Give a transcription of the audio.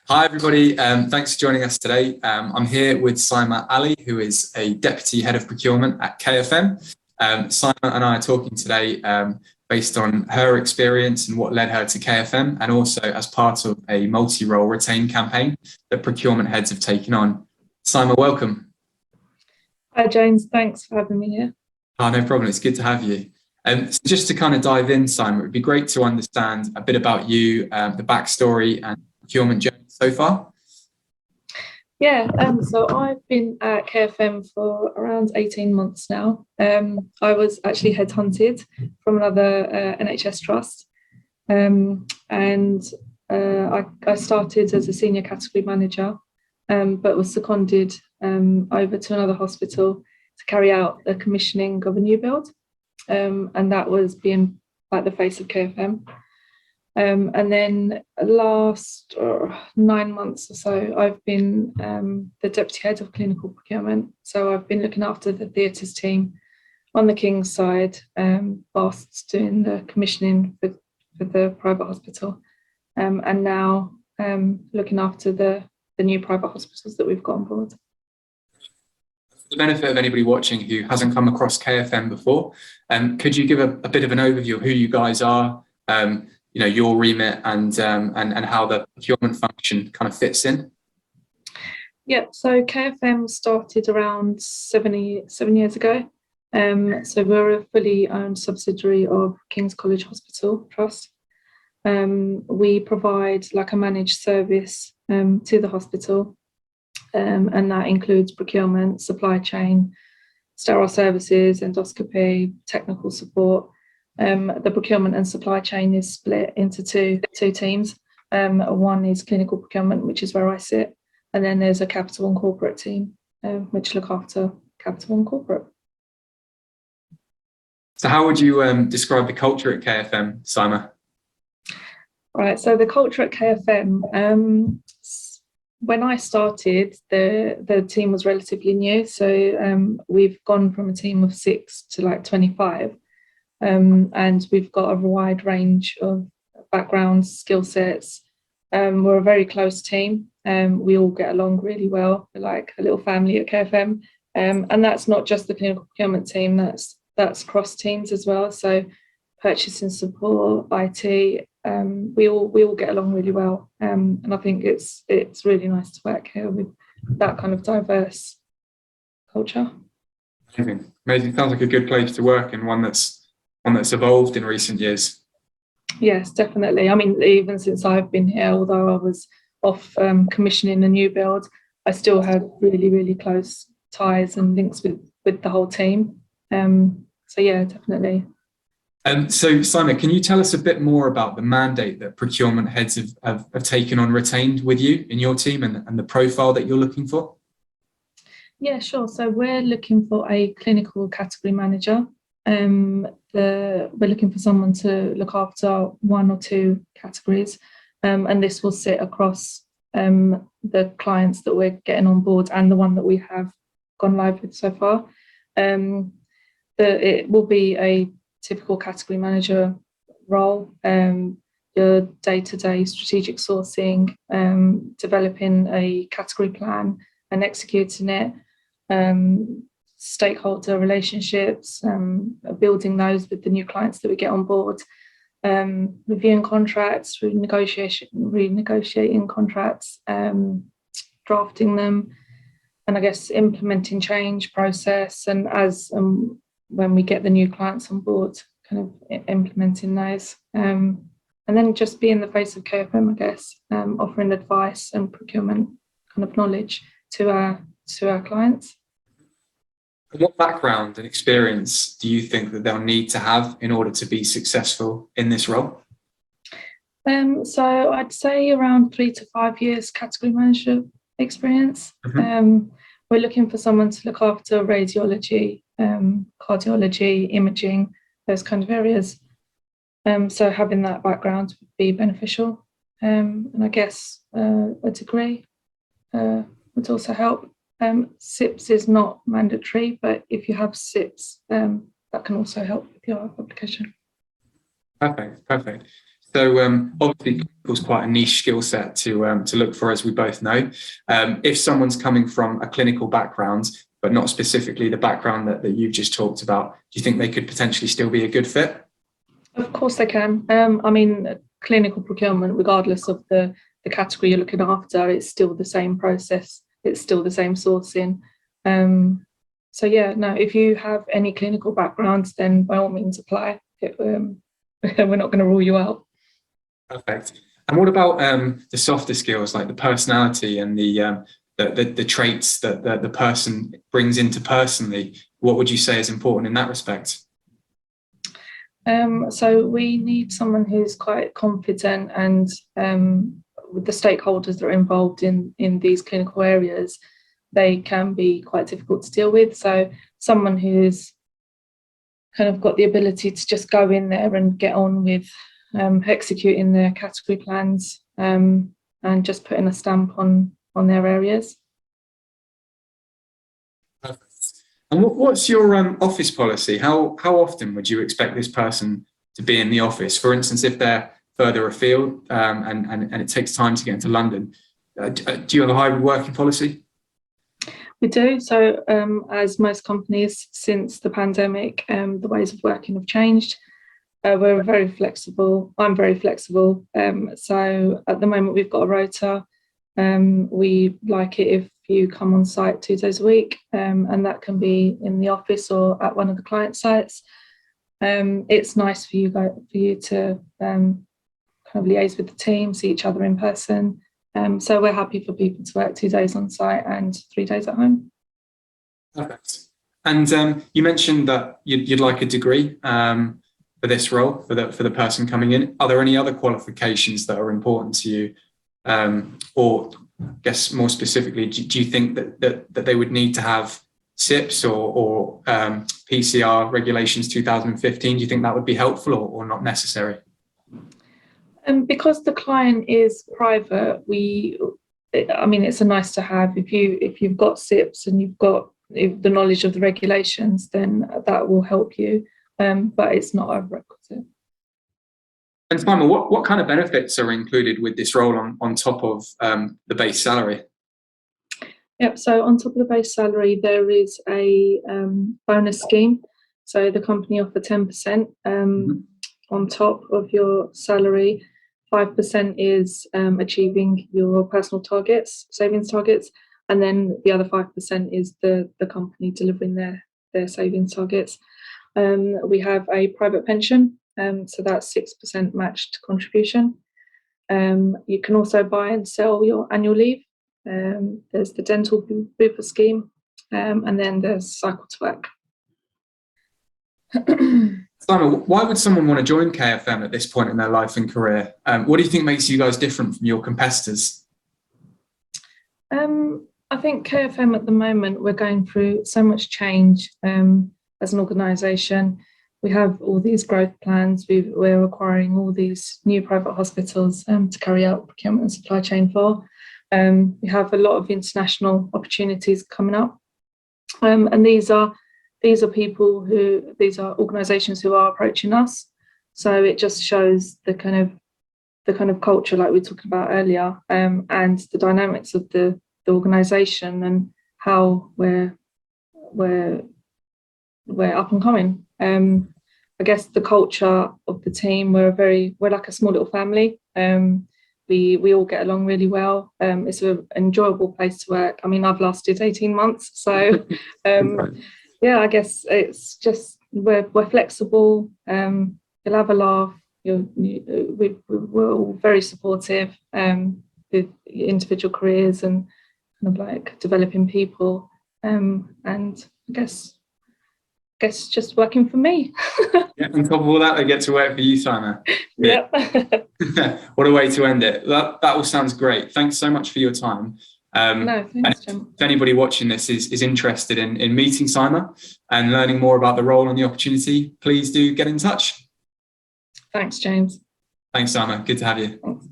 Hi, everybody. Thanks for joining us today. I'm here with Saima Ali, who is a Deputy Head of Procurement at KFM. Saima and I are talking today based on her experience and what led her to KFM, and also as part of a multi-role retain campaign that Procurement Heads have taken on. Saima, welcome. Hi, James. Thanks for having me here. Oh, no problem. It's good to have you. So just to kind of dive in, Saima, it would be great to understand a bit about you, the backstory and procurement journey so far. Yeah, so I've been at KFM for around 18 months now. I was actually headhunted from another NHS trust, and I started as a senior category manager, but was seconded over to another hospital to carry out the commissioning of a new build, and that was being like the face of KFM. And then last 9 months or so, I've been the Deputy Head of Clinical Procurement. So I've been looking after the theatres team on the King's side, whilst doing the commissioning for the private hospital, and now looking after the new private hospitals that we've got on board. For the benefit of anybody watching who hasn't come across KFM before, could you give a bit of an overview of who you guys are, your remit and how the procurement function kind of fits in? Yeah, so KFM started around 7 years ago. So we're a fully owned subsidiary of King's College Hospital Trust. We provide like a managed service to the hospital, and that includes procurement, supply chain, sterile services, endoscopy, technical support. The procurement and supply chain is split into two teams. One is clinical procurement, which is where I sit, and then there's a capital and corporate team, which look after capital and corporate. So how would you describe the culture at KFM, Saima? Right, so the culture at KFM, when I started, the team was relatively new. So we've gone from a team of 6 to like 25. And we've got a wide range of backgrounds, skill sets. We're a very close team. We all get along really well. We're like a little family at KFM. And that's not just the clinical procurement team, that's cross teams as well. So purchasing support, IT, we all get along really well. And I think it's really nice to work here with that kind of diverse culture. Amazing. Sounds like a good place to work, and one that's evolved in recent years. Yes, definitely. I mean, even since I've been here, although I was off commissioning a new build, I still had really, really close ties and links with the whole team. So yeah, definitely. So Saima, can you tell us a bit more about the mandate that procurement heads have taken on retained with you in your team, and the profile that you're looking for? Yeah, sure. So we're looking for a clinical category manager. We're looking for someone to look after 1 or 2 categories, and this will sit across the clients that we're getting on board and the one that we have gone live with so far. It will be a typical category manager role, your day-to-day strategic sourcing, developing a category plan and executing it, stakeholder relationships, building those with the new clients that we get on board, reviewing contracts, renegotiating contracts, drafting them, and I guess implementing change process, and when we get the new clients on board, kind of implementing those, and then just being the face of KFM, I guess, offering advice and procurement kind of knowledge to our clients. What background and experience do you think that they'll need to have in order to be successful in this role? So I'd say around 3 to 5 years category manager experience. Mm-hmm. We're looking for someone to look after radiology, cardiology, imaging, those kind of areas. So having that background would be beneficial. And I guess a degree would also help. SIPS is not mandatory, but if you have SIPS, that can also help with your application. Perfect. So obviously, it's quite a niche skill set to look for, as we both know. If someone's coming from a clinical background, but not specifically the background that you've just talked about, do you think they could potentially still be a good fit? Of course they can. I mean, clinical procurement, regardless of the category you're looking after, it's still the same process. It's still the same sourcing. So yeah, no, if you have any clinical backgrounds, then by all means apply. We're not going to rule you out. Perfect. And what about the softer skills, like the personality and the traits that the person brings interpersonally? What would you say is important in that respect? So we need someone who's quite confident, and with the stakeholders that are involved in these clinical areas, they can be quite difficult to deal with. So someone who's kind of got the ability to just go in there and get on with executing their category plans, and just putting a stamp on their areas. Perfect. And what's your office policy? How often would you expect this person to be in the office? For instance, if they're further afield and it takes time to get into London, do you have a hybrid working policy? We do. So as most companies since the pandemic, the ways of working have changed. We're very flexible. I'm very flexible. So at the moment we've got a rota. We like it if you come on site 2 days a week, and that can be in the office or at one of the client sites. It's nice for you to kind of liaise with the team, see each other in person. So we're happy for people to work 2 days on site and 3 days at home. Perfect. And you mentioned that you'd like a degree for this role, for the person coming in. Are there any other qualifications that are important to you? Or I guess more specifically, do you think that they would need to have SIPs or PCR regulations 2015? Do you think that would be helpful or not necessary? Because the client is private, I mean, it's a nice to have. If you've got SIPs and you've got the knowledge of the regulations, then that will help you. But it's not a requisite. And Saima, what kind of benefits are included with this role on top of the base salary? Yep, so on top of the base salary, there is a bonus scheme. So the company offer 10% on top of your salary. 5% is achieving your personal targets, savings targets, and then the other 5% is the company delivering their savings targets. We have a private pension. So that's 6% matched contribution. You can also buy and sell your annual leave. There's the dental booper scheme, and then there's cycle to work. Saima, why would someone want to join KFM at this point in their life and career? What do you think makes you guys different from your competitors? I think KFM at the moment, we're going through so much change as an organisation. We have all these growth plans. We're acquiring all these new private hospitals to carry out procurement and supply chain for. We have a lot of international opportunities coming up, and these are organisations who are approaching us. So it just shows the kind of culture, like we talked about earlier, and the dynamics of the organisation and how we're up and coming. I guess the culture of the team, we're like a small little family. We all get along really well. It's an enjoyable place to work. I mean, I've lasted 18 months, so yeah, I guess it's just we're flexible. You'll have a laugh. We're all very supportive with individual careers and kind of like developing people. And I guess just working for me. Yeah, on top of all that, they get to work for you, Saima. Yeah. What a way to end it. That all sounds great. Thanks so much for your time. No, thanks, Jim. If anybody watching this is interested in meeting Saima and learning more about the role and the opportunity, please do get in touch. Thanks, James. Thanks, Saima. Good to have you. Thanks.